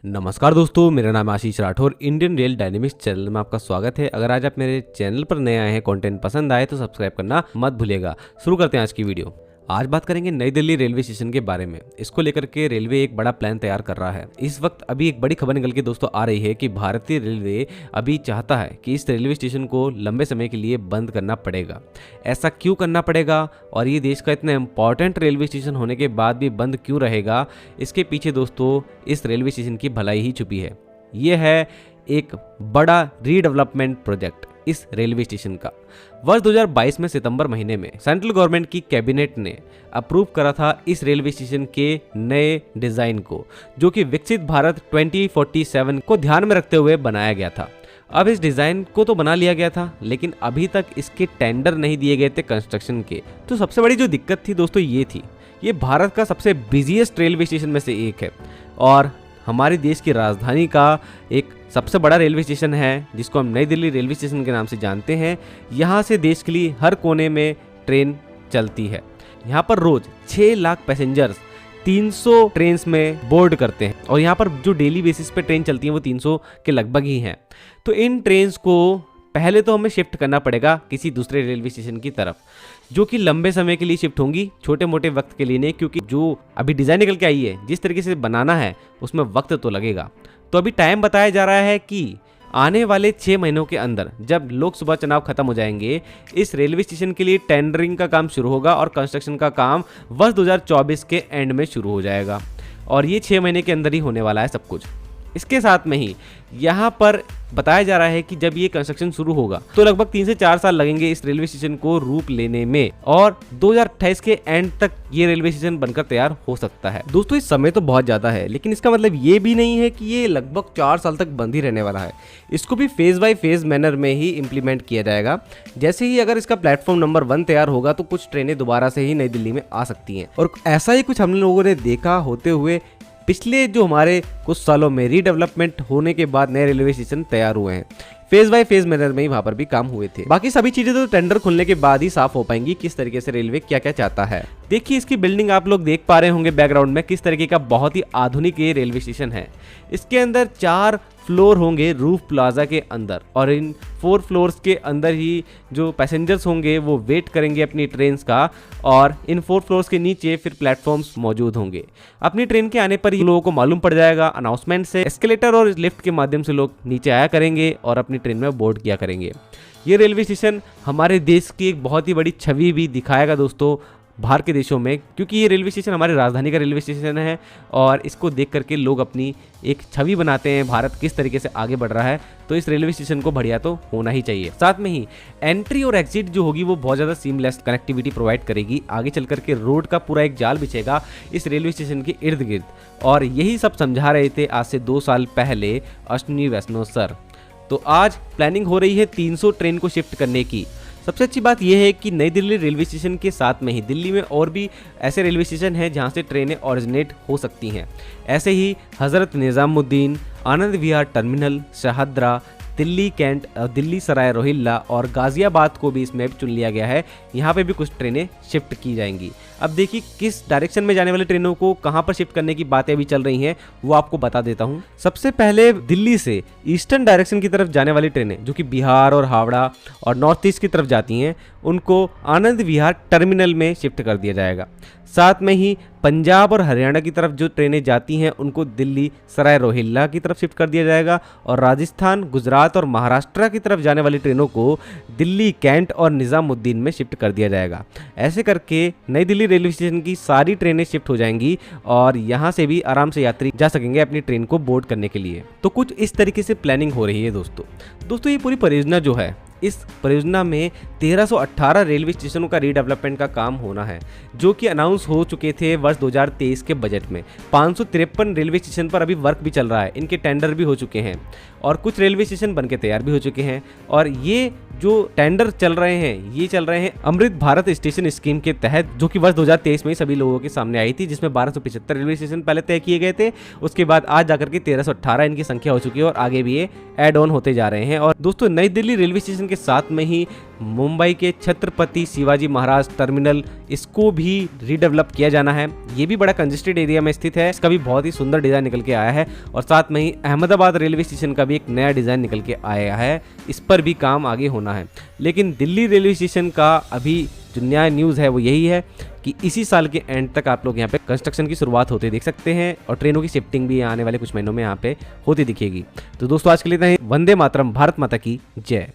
नमस्कार दोस्तों, मेरा नाम Ashish Rathore. Indian rail dynamics channel में आपका स्वागत है। अगर आज आप मेरे चैनल पर नए आए हैं, कंटेंट पसंद आए तो सब्सक्राइब करना मत भूलिएगा। शुरू करते हैं आज की वीडियो। आज बात करेंगे नई दिल्ली रेलवे स्टेशन के बारे में। इसको लेकर के रेलवे एक बड़ा प्लान तैयार कर रहा है। इस वक्त अभी एक बड़ी खबर निकल के दोस्तों आ रही है कि भारतीय रेलवे अभी चाहता है कि इस रेलवे स्टेशन को लंबे समय के लिए बंद करना पड़ेगा। ऐसा क्यों करना पड़ेगा और ये देश का इतना इम्पॉर्टेंट रेलवे स्टेशन होने के बाद भी बंद क्यों रहेगा, इसके पीछे दोस्तों इस रेलवे स्टेशन की भलाई ही छुपी है। ये है एक बड़ा रीडेवलपमेंट प्रोजेक्ट इस रेलवे स्टेशन का। वर्ष 2022 में सितंबर महीने में सेंट्रल गवर्नमेंट की कैबिनेट ने अप्रूव करा था इस रेलवे स्टेशन के नए डिजाइन को, जो कि विकसित भारत 2047 को ध्यान में रखते हुए बनाया गया था। अब इस डिजाइन को तो बना लिया गया था, लेकिन अभी तक इसके टेंडर नहीं दिए गए थे कंस्ट्रक्शन के। तो सबसे बड़ी जो दिक्कत थी दोस्तों ये थी, ये भारत का सबसे बिजिएस्ट रेलवे स्टेशन में से एक है और हमारे देश की राजधानी का एक सबसे बड़ा रेलवे स्टेशन है, जिसको हम नई दिल्ली रेलवे स्टेशन के नाम से जानते हैं। यहाँ से देश के लिए हर कोने में ट्रेन चलती है। यहाँ पर रोज 6 लाख पैसेंजर्स 300 ट्रेन में बोर्ड करते हैं और यहाँ पर जो डेली बेसिस पे ट्रेन चलती हैं वो 300 के लगभग ही हैं। तो इन ट्रेन को पहले तो हमें शिफ्ट करना पड़ेगा किसी दूसरे रेलवे स्टेशन की तरफ, जो कि लंबे समय के लिए शिफ्ट होंगी, छोटे मोटे वक्त के लिए नहीं, क्योंकि जो अभी डिज़ाइन निकल के आई है जिस तरीके से बनाना है उसमें वक्त तो लगेगा। तो अभी टाइम बताया जा रहा है कि आने वाले 6 महीनों के अंदर, जब लोकसभा चुनाव खत्म हो जाएंगे, इस रेलवे स्टेशन के लिए टेंडरिंग का काम शुरू होगा और कंस्ट्रक्शन का काम वर्ष 2024 के एंड में शुरू हो जाएगा और ये 6 महीने के अंदर ही होने वाला है सब कुछ। इसके साथ में ही यहाँ पर बताया जा रहा है कि जब ये कंस्ट्रक्शन शुरू होगा तो लगभग 3 से 4 साल लगेंगे इस रेलवे स्टेशन को रूप लेने में और 2028 के एंड तक ये रेलवे स्टेशन बनकर तैयार हो सकता है। दोस्तों इस समय तो बहुत ज़्यादा है, लेकिन इसका मतलब ये भी नहीं है कि ये लगभग 4 साल तक बंद ही रहने वाला है। इसको भी फेज बाय फेज मैनर में ही इम्प्लीमेंट किया जाएगा। जैसे ही अगर इसका प्लेटफॉर्म नंबर 1 तैयार होगा तो कुछ ट्रेनें दोबारा से ही नई दिल्ली में आ सकती हैं और ऐसा ही कुछ हम लोगों ने देखा होते हुए पिछले जो हमारे कुछ सालों में रीडेवलपमेंट होने के बाद नए रेलवे स्टेशन तैयार हुए हैं। फेज बाय फेज मैनर में ही वहां पर भी काम हुए थे। बाकी सभी चीजें तो टेंडर खुलने के बाद ही साफ हो पाएंगी, किस तरीके से रेलवे क्या क्या चाहता है। देखिए इसकी बिल्डिंग आप लोग देख पा रहे होंगे बैकग्राउंड में, किस तरीके का बहुत ही आधुनिक ये रेलवे स्टेशन है। इसके अंदर 4 फ्लोर होंगे रूफ प्लाजा के अंदर और इन 4 फ्लोर्स के अंदर ही जो पैसेंजर्स होंगे वो वेट करेंगे अपनी ट्रेन का और इन 4 फ्लोर्स के नीचे फिर प्लेटफॉर्म्स मौजूद होंगे। अपनी ट्रेन के आने पर ही लोगों को मालूम पड़ जाएगा अनाउंसमेंट से। एस्केलेटर और लिफ्ट के माध्यम से लोग नीचे आया करेंगे और अपनी ट्रेन में बोर्ड किया करेंगे। ये रेलवे स्टेशन हमारे देश की एक बहुत ही बड़ी छवि भी दिखाएगा दोस्तों बाहर के देशों में, क्योंकि ये रेलवे स्टेशन हमारी राजधानी का रेलवे स्टेशन है और इसको देख करके लोग अपनी एक छवि बनाते हैं भारत किस तरीके से आगे बढ़ रहा है। तो इस रेलवे स्टेशन को बढ़िया तो होना ही चाहिए। साथ में ही एंट्री और एग्जिट जो होगी वो बहुत ज़्यादा सीमलेस कनेक्टिविटी प्रोवाइड करेगी। आगे चल करके रोड का पूरा एक जाल बिछेगा इस रेलवे स्टेशन के इर्द गिर्द और यही सब समझा रहे थे आज से 2 साल पहले अश्विनी वैष्णव सर। तो आज प्लानिंग हो रही है 300 ट्रेन को शिफ्ट करने की। सबसे अच्छी बात यह है कि नई दिल्ली रेलवे स्टेशन के साथ में ही दिल्ली में और भी ऐसे रेलवे स्टेशन हैं जहां से ट्रेनें ओरिजिनेट हो सकती हैं। ऐसे ही हज़रत निज़ामुद्दीन, आनंद विहार टर्मिनल, शाहदरा, दिल्ली कैंट, दिल्ली सराय रोहिल्ला और गाजियाबाद को भी इसमें चुन लिया गया है। यहाँ पे भी कुछ ट्रेनें शिफ्ट की जाएंगी। अब देखिए किस डायरेक्शन में जाने वाली ट्रेनों को कहाँ पर शिफ्ट करने की बातें अभी चल रही हैं वो आपको बता देता हूँ। सबसे पहले दिल्ली से ईस्टर्न डायरेक्शन की तरफ जाने वाली ट्रेनें जो कि बिहार और हावड़ा और नॉर्थ ईस्ट की तरफ जाती हैं, उनको आनंद विहार टर्मिनल में शिफ्ट कर दिया जाएगा। साथ में ही पंजाब और हरियाणा की तरफ जो ट्रेनें जाती हैं उनको दिल्ली सराय रोहिल्ला की तरफ शिफ्ट कर दिया जाएगा और राजस्थान, गुजरात और महाराष्ट्र की तरफ जाने वाली ट्रेनों को दिल्ली कैंट और निज़ामुद्दीन में शिफ्ट कर दिया जाएगा। ऐसे करके नई दिल्ली रेलवे स्टेशन की सारी ट्रेनें शिफ्ट हो जाएंगी और यहाँ से भी आराम से यात्री जा सकेंगे अपनी ट्रेन को बोर्ड करने के लिए। तो कुछ इस तरीके से प्लानिंग हो रही है दोस्तों ये पूरी परियोजना जो है, इस परियोजना में 1318 रेलवे स्टेशनों का रीडेवलपमेंट का काम होना है, जो कि अनाउंस हो चुके थे वर्ष 2023 के बजट में। 553 रेलवे स्टेशन पर अभी वर्क भी चल रहा है, इनके टेंडर भी हो चुके हैं और कुछ रेलवे स्टेशन बनके तैयार भी हो चुके हैं। और ये जो टेंडर चल रहे हैं ये चल रहे हैं अमृत भारत स्टेशन स्कीम के तहत, जो कि वर्ष 2023 में सभी लोगों के सामने आई थी, जिसमें 1275 रेलवे स्टेशन पहले तय किए गए थे। उसके बाद आज जाकर के 1318 इनकी संख्या हो चुकी है और आगे भी ये ऐड ऑन होते जा रहे हैं। और दोस्तों नई दिल्ली रेलवे स्टेशन स्टेशन के साथ में ही मुंबई के छत्रपति शिवाजी महाराज टर्मिनल, इसको भी रीडेवलप किया जाना है। ये भी बड़ा कंजेस्टेड एरिया में स्थित है, इसका भी बहुत ही सुंदर डिज़ाइन निकल के आया है। और साथ में ही अहमदाबाद रेलवे स्टेशन का भी एक नया डिज़ाइन निकल के आया है, इस पर भी काम आगे होना है। लेकिन दिल्ली रेलवे स्टेशन का अभी जो नया न्यूज़ है वो यही है कि इसी साल के एंड तक आप लोग यहाँ पे कंस्ट्रक्शन की शुरुआत होते देख सकते हैं और ट्रेनों की शिफ्टिंग भी आने वाले कुछ महीनों में यहाँ पे होती दिखेगी। तो दोस्तों आज के लिए इतना ही। वंदे मातरम, भारत माता की जय।